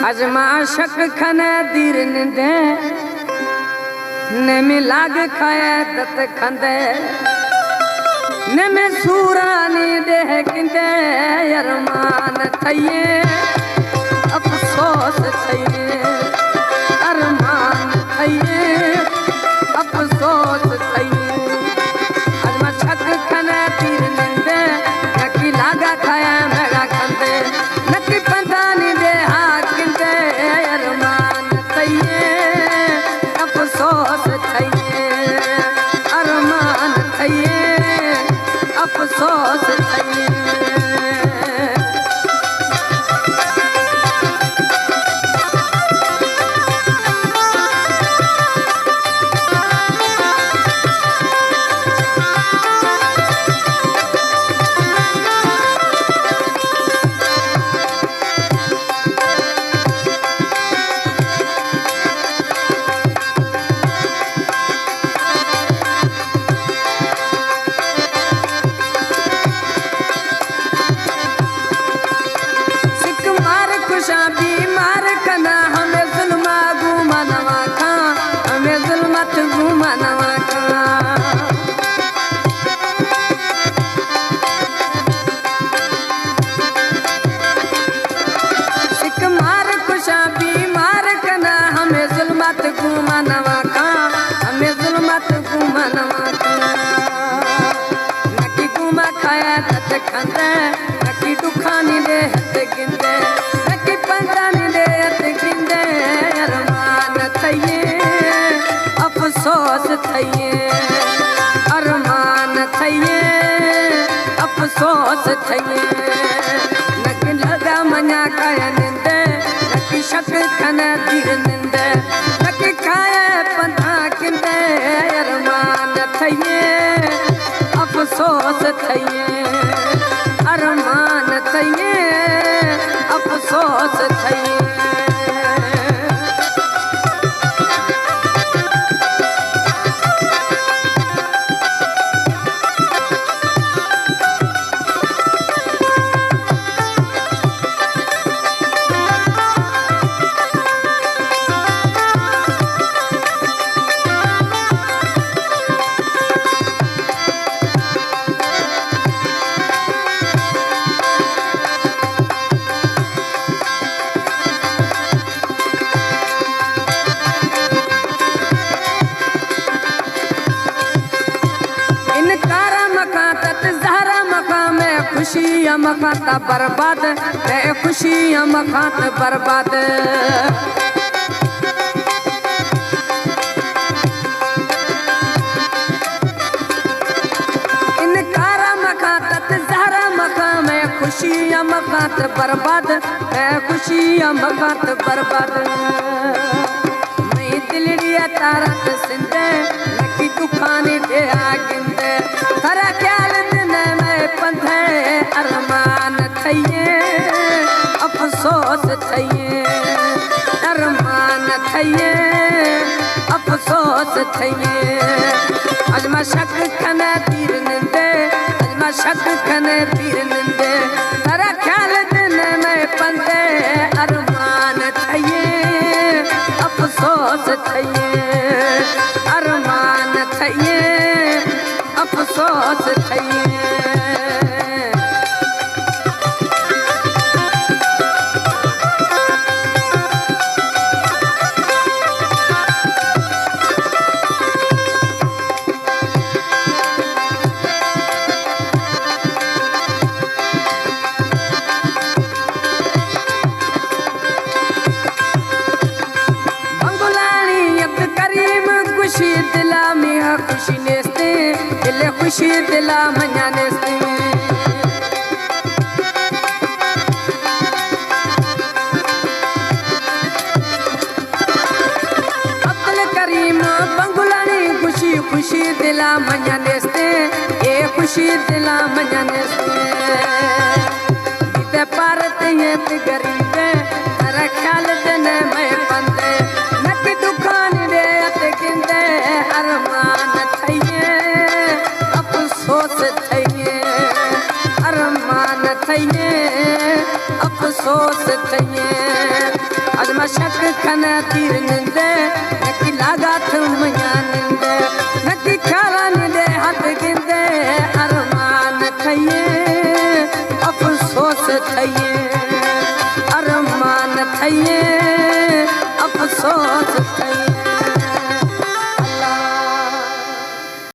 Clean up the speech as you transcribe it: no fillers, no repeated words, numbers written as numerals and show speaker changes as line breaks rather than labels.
अजमा शक खने दीर निंदे ने में लाग खाए दत खंदे ने में सूरानी दे किंदे अरमान थये अफसोस थये अरमान थये अफसोस थये अजमा शक खने दीर निंदे नकी लागा खाए मेगा खंदे नकी पंदानी दे हाकिंदे अरमान थये अफसोस थये अरमान थये अफसोस थये नकी दुखानी दे हथ गिंदे नकी पंदानी दे हथ गिंदे अरमान थये अफसोस थये अरमान थये अफसोस थये नकी लगा मना काया निंदे नकी शक खने दीर निंदे नकी खाए पंदा किंदे अरमान थये अफसोस थये अरमान थये अफसोस थये खुशियाँ मखाता बर्बाद है खुशियाँ मखात बर्बाद इनकारा मखात जहरा मखा में खुशियाँ मखात बर्बाद है खुशियाँ मखात बर्बाद मैं दिलड़िया तारा सिंधे नकी दुखानी दे आगिंदे थरा ख्याल दिन में पंधे अरमान थये अफसोस थये अरमान थये अफसोस थये अजमा शक खने दीर निंदे अजमा शक खने दीर निंदे तेरा ख्याल दिन में पंधे अरमान थये अफसोस थये अरमान थये अफसोस थये खुशी दिला मिया खुशी नेस्ते दिले खुशी दिला मना नेस्ते अब्दुल करीम बंगुलानी खुशी खुशी दिला मना नेस्ते ये खुशी दिला मना नेस्ते बीते पारते हैं ते गरीबे तेरा ख्याल देने में बंदे नकी दुकान दे गिंदे अरमान थये अफसोस थये अरमान थये अफसोस थये मशक खने तीर निंदे नकी लागत मया निंदे नकी ख्याला निंदे हाथ गिंदे अरमान थये अफसोस थये अरमान थये अफसोस थये